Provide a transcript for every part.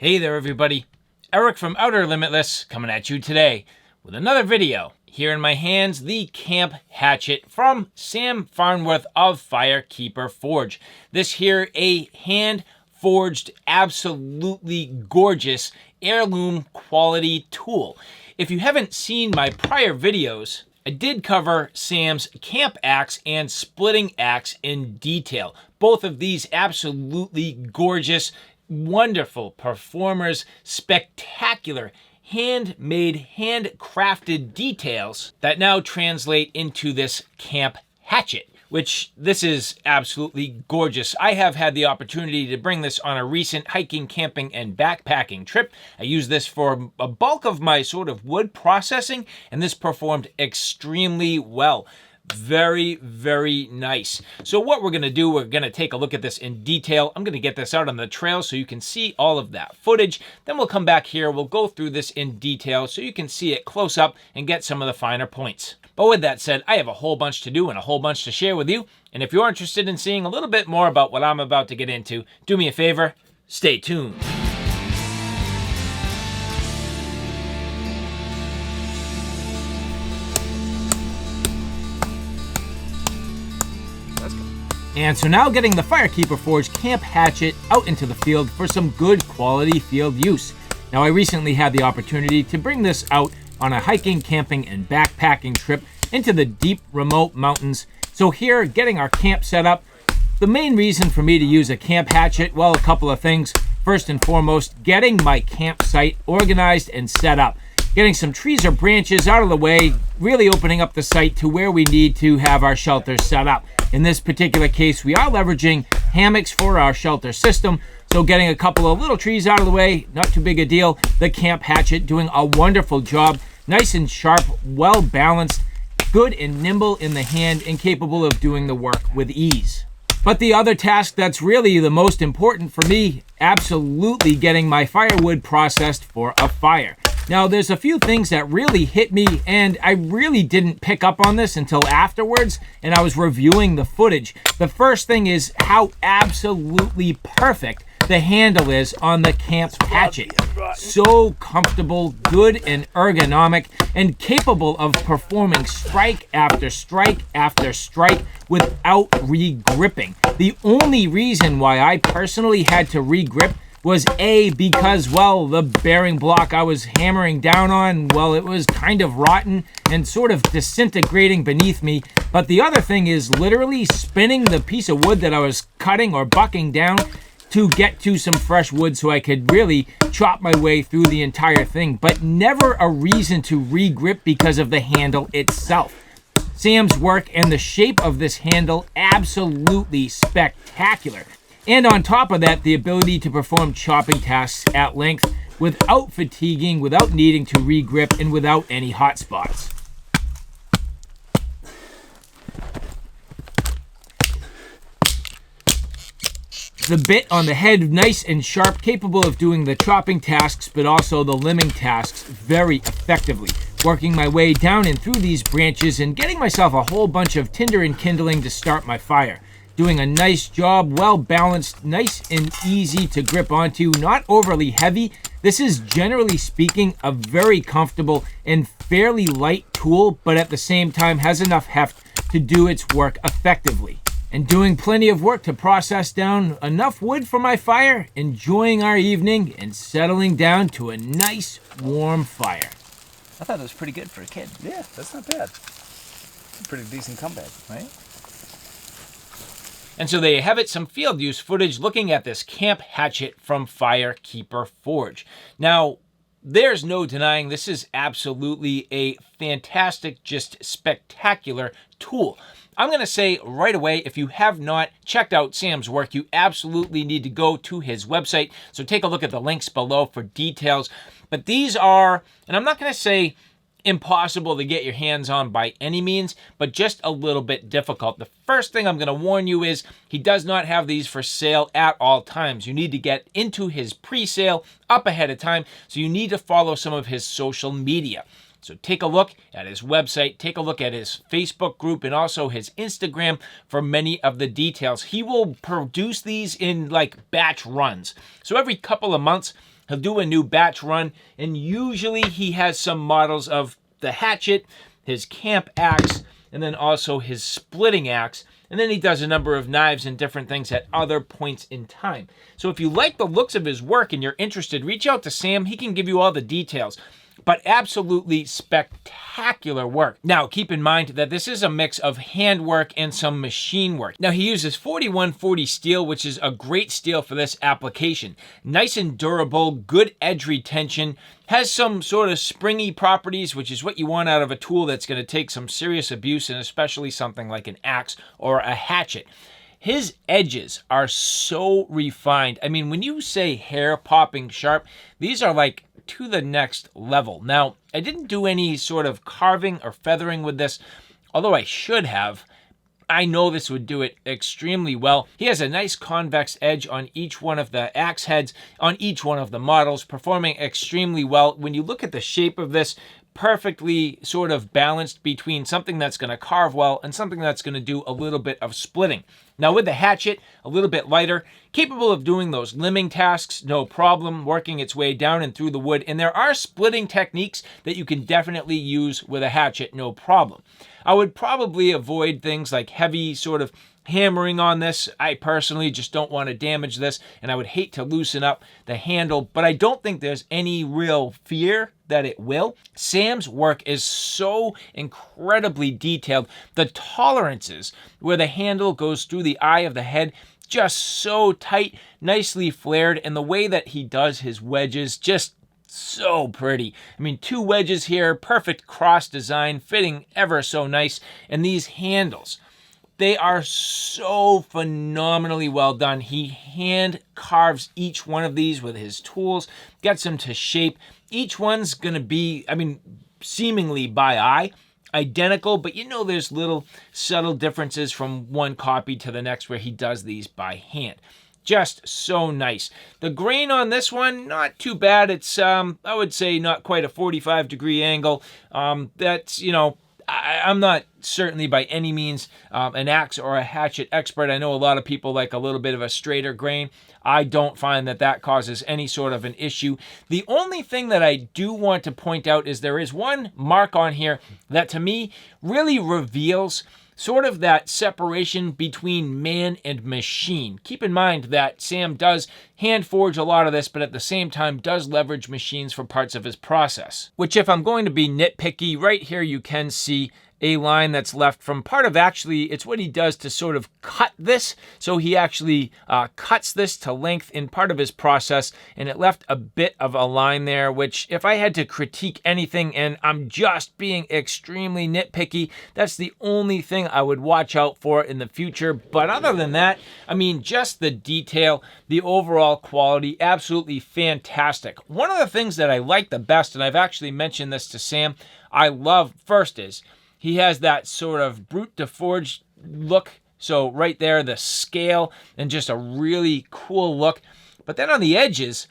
Hey there everybody, Eric from Limitless coming at you today with another video. Here in my hands, the camp hatchet from Sam Farnworth of Firekeeper Forge. This here, a hand-forged, absolutely gorgeous heirloom quality tool. If you haven't seen my prior videos, I did cover Sam's camp axe and splitting axe in detail. Both of these absolutely gorgeous, wonderful performers, spectacular, handmade, handcrafted details that now translate into this camp hatchet, which this is absolutely gorgeous. I have had the opportunity to bring this on a recent hiking, camping, and backpacking trip. I used this for a bulk of my sort of wood processing, and this performed extremely well. Very, very nice. So what we're going to do, we're going to take a look at this in detail. I'm going to get this out on the trail so you can see all of that footage. Then we'll come back here. We'll go through this in detail so you can see it close up and get some of the finer points. But with that said, I have a whole bunch to do and a whole bunch to share with you. And if you're interested in seeing a little bit more about what I'm about to get into, do me a favor, stay tuned. And so now getting the Firekeeper Forge camp hatchet out into the field for some good quality field use. Now I recently had the opportunity to bring this out on a hiking, camping, and backpacking trip into the deep remote mountains. So here, getting our camp set up, the main reason for me to use a camp hatchet, well, a couple of things. First and foremost, getting my campsite organized and set up. Getting some trees or branches out of the way, really opening up the site to where we need to have our shelter set up. In this particular case, we are leveraging hammocks for our shelter system, so getting a couple of little trees out of the way, not too big a deal. The camp hatchet doing a wonderful job, nice and sharp, well balanced, good and nimble in the hand, and capable of doing the work with ease. But the other task that's really the most important for me, absolutely getting my firewood processed for a fire. Now, there's a few things that really hit me, and I really didn't pick up on this until afterwards, and I was reviewing the footage. The first thing is how absolutely perfect the handle is on the camp hatchet. So comfortable, good and ergonomic, and capable of performing strike after strike after strike without re-gripping. The only reason why I personally had to re-grip was because, well, the bearing block I was hammering down on, well, it was kind of rotten and sort of disintegrating beneath me. But the other thing is literally spinning the piece of wood that I was cutting or bucking down to get to some fresh wood so I could really chop my way through the entire thing. But never a reason to re-grip because of the handle itself. Sam's work and the shape of this handle, absolutely spectacular. And on top of that, the ability to perform chopping tasks at length without fatiguing, without needing to re-grip, and without any hot spots. The bit on the head, nice and sharp, capable of doing the chopping tasks, but also the limbing tasks very effectively. Working my way down and through these branches and getting myself a whole bunch of tinder and kindling to start my fire. Doing a nice job, well balanced, nice and easy to grip onto, not overly heavy. This is, generally speaking, a very comfortable and fairly light tool, but at the same time has enough heft to do its work effectively. And doing plenty of work to process down enough wood for my fire, enjoying our evening, and settling down to a nice warm fire. I thought it was pretty good for a kid. Yeah, that's not bad. A pretty decent comeback, right? And so there you have it, some field use footage looking at this camp hatchet from Firekeeper Forge. Now, there's no denying this is absolutely a fantastic, just spectacular tool. I'm going to say right away, if you have not checked out Sam's work, you absolutely need to go to his website. So take a look at the links below for details. But these are, and I'm not going to say impossible to get your hands on by any means, but just a little bit difficult. The first thing I'm going to warn you is he does not have these for sale at all times. You need to get into his pre-sale up ahead of time, so you need to follow some of his social media. So take a look at his website, take a look at his Facebook group, and also his Instagram for many of the details. He will produce these in like batch runs. So every couple of months, He'll do a new batch run, and usually he has some models of the hatchet, his camp axe, and then also his splitting axe. And then he does a number of knives and different things at other points in time. So if you like the looks of his work and you're interested, reach out to Sam. He can give you all the details. But absolutely spectacular work. Now, keep in mind that this is a mix of handwork and some machine work. Now, he uses 4140 steel, which is a great steel for this application. Nice and durable, good edge retention, has some sort of springy properties, which is what you want out of a tool that's going to take some serious abuse, and especially something like an axe or a hatchet. His edges are so refined. I mean, when you say hair popping sharp, these are like to the next level. Now, I didn't do any sort of carving or feathering with this, although I should have. I know this would do it extremely well. He has a nice convex edge on each one of the axe heads, on each one of the models, performing extremely well. When you look at the shape of this, perfectly sort of balanced between something that's going to carve well and something that's going to do a little bit of splitting. Now with the hatchet, a little bit lighter, capable of doing those limbing tasks, no problem, working its way down and through the wood. And there are splitting techniques that you can definitely use with a hatchet, no problem. I would probably avoid things like heavy sort of hammering on this. I personally just don't want to damage this, and I would hate to loosen up the handle, but I don't think there's any real fear that it will. Sam's work is so incredibly detailed. The tolerances where the handle goes through the eye of the head, just so tight, nicely flared, and the way that he does his wedges, just so pretty. I mean, 2 wedges here, perfect cross design, fitting ever so nice, and these handles, they are so phenomenally well done. He hand carves each one of these with his tools, gets them to shape. Each one's going to be, I mean, seemingly by eye, identical, but you know there's little subtle differences from one copy to the next where he does these by hand. Just so nice. The grain on this one, not too bad. It's, I would say, not quite a 45-degree angle. That's, you know, I'm not certainly by any means an axe or a hatchet expert. I know a lot of people like a little bit of a straighter grain. I don't find that that causes any sort of an issue. The only thing that I do want to point out is there is one mark on here that to me really reveals sort of that separation between man and machine. Keep in mind that Sam does hand forge a lot of this, but at the same time does leverage machines for parts of his process. Which, if I'm going to be nitpicky, right here you can see a line that's left from part of, actually, it's what he does to sort of cut this. So he actually cuts this to length in part of his process, and it left a bit of a line there, which if I had to critique anything, and I'm just being extremely nitpicky, that's the only thing I would watch out for in the future. But other than that, I mean, just the detail, the overall quality, absolutely fantastic. One of the things that I like the best, and I've actually mentioned this to Sam, I love first is, he has that sort of brute to forge look. So right there, the scale and just a really cool look. But then on the edges,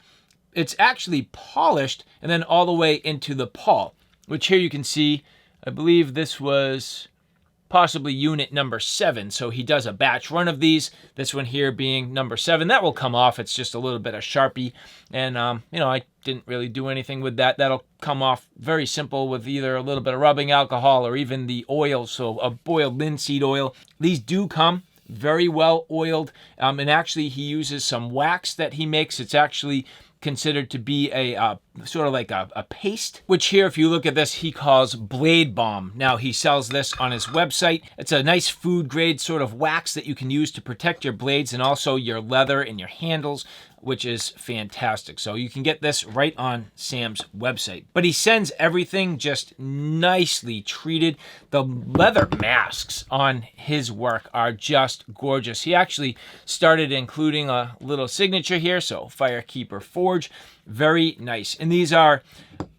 it's actually polished and then all the way into the pawl, which here you can see, I believe this was possibly unit number 7. So he does a batch run of these. This one here being number 7. That will come off. It's just a little bit of Sharpie. And, you know, I didn't really do anything with that. That'll come off very simple with either a little bit of rubbing alcohol or even the oil. So a boiled linseed oil. These do come very well oiled. And actually he uses some wax that he makes. It's actually considered to be a sort of like a paste, which here, if you look at this, he calls Blade Balm. Now, he sells this on his website. It's a nice food grade sort of wax that you can use to protect your blades and also your leather and your handles, which is fantastic. So you can get this right on Sam's website. But he sends everything just nicely treated. The leather masks on his work are just gorgeous. He actually started including a little signature here, so Firekeeper Forge. Very nice. And these are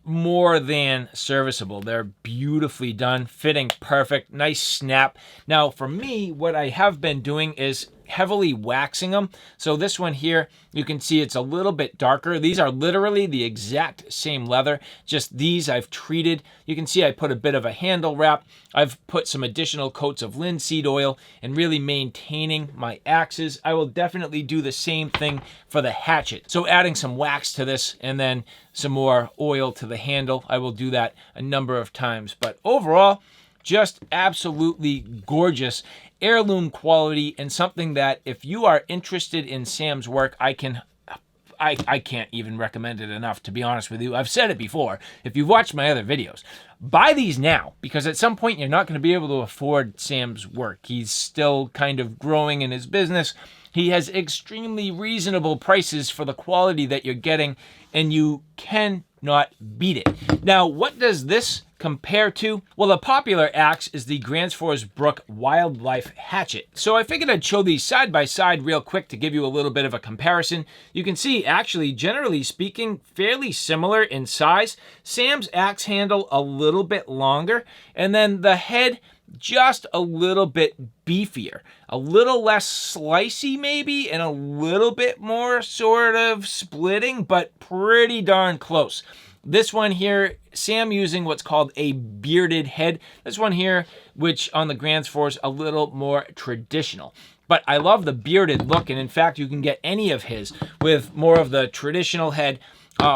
more than serviceable. They're beautifully done, fitting perfect, nice snap. Now, for me, what I have been doing is heavily waxing them. So this one here, you can see it's a little bit darker. These are literally the exact same leather, just these I've treated. You can see I put a bit of a handle wrap. I've put some additional coats of linseed oil and really maintaining my axes. I will definitely do the same thing for the hatchet. So adding some wax to this and then some more oil to the handle. I will do that a number of times. But overall, just absolutely gorgeous heirloom quality, and something that if you are interested in Sam's work, I can't even recommend it enough, to be honest with you. I've said it before. If you've watched my other videos, buy these now, because at some point you're not going to be able to afford Sam's work. He's still kind of growing in his business. He has extremely reasonable prices for the quality that you're getting, and you cannot beat it. Now, what does this compare to? Well, a popular axe is the Gransfors Brook Wildlife Hatchet. So I figured I'd show these side by side real quick to give you a little bit of a comparison. You can see, actually, generally speaking, fairly similar in size. Sam's axe handle a little bit longer, and then the head just a little bit beefier, a little less slicey maybe, and a little bit more sort of splitting, but pretty darn close. This one here, Sam using what's called a bearded head. This one here, which on the Gransfors, a little more traditional. But I love the bearded look, and in fact, you can get any of his with more of the traditional head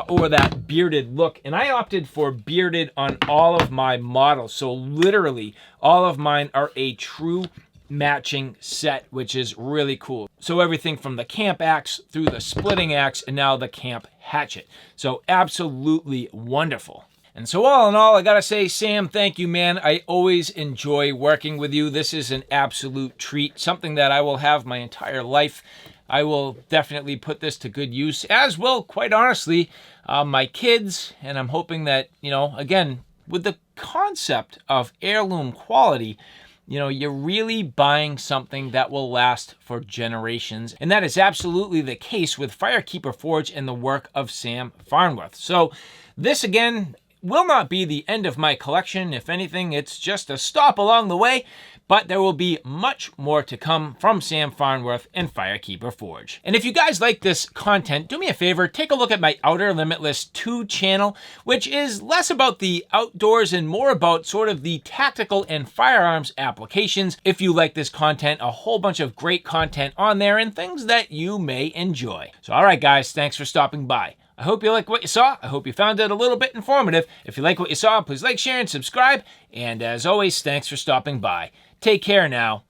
or that bearded look. And I opted for bearded on all of my models. So literally, all of mine are a true matching set, which is really cool. So everything from the camp axe through the splitting axe and now the camp hatchet. So absolutely wonderful. And so all in all, I gotta say, Sam, thank you, man. I always enjoy working with you. This is an absolute treat, something that I will have my entire life. I will definitely put this to good use, as will, quite honestly, my kids. And I'm hoping that, you know, again, with the concept of heirloom quality, you know, you're really buying something that will last for generations. And that is absolutely the case with Firekeeper Forge and the work of Sam Farnworth. So this, again, will not be the end of my collection. If anything, it's just a stop along the way. But there will be much more to come from Sam Farnworth and Firekeeper Forge. And if you guys like this content, do me a favor, take a look at my Outer Limitless 2 channel, which is less about the outdoors and more about sort of the tactical and firearms applications. If you like this content, a whole bunch of great content on there and things that you may enjoy. So all right, guys, thanks for stopping by. I hope you like what you saw. I hope you found it a little bit informative. If you like what you saw, please like, share, and subscribe. And as always, thanks for stopping by. Take care now.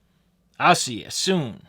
I'll see you soon.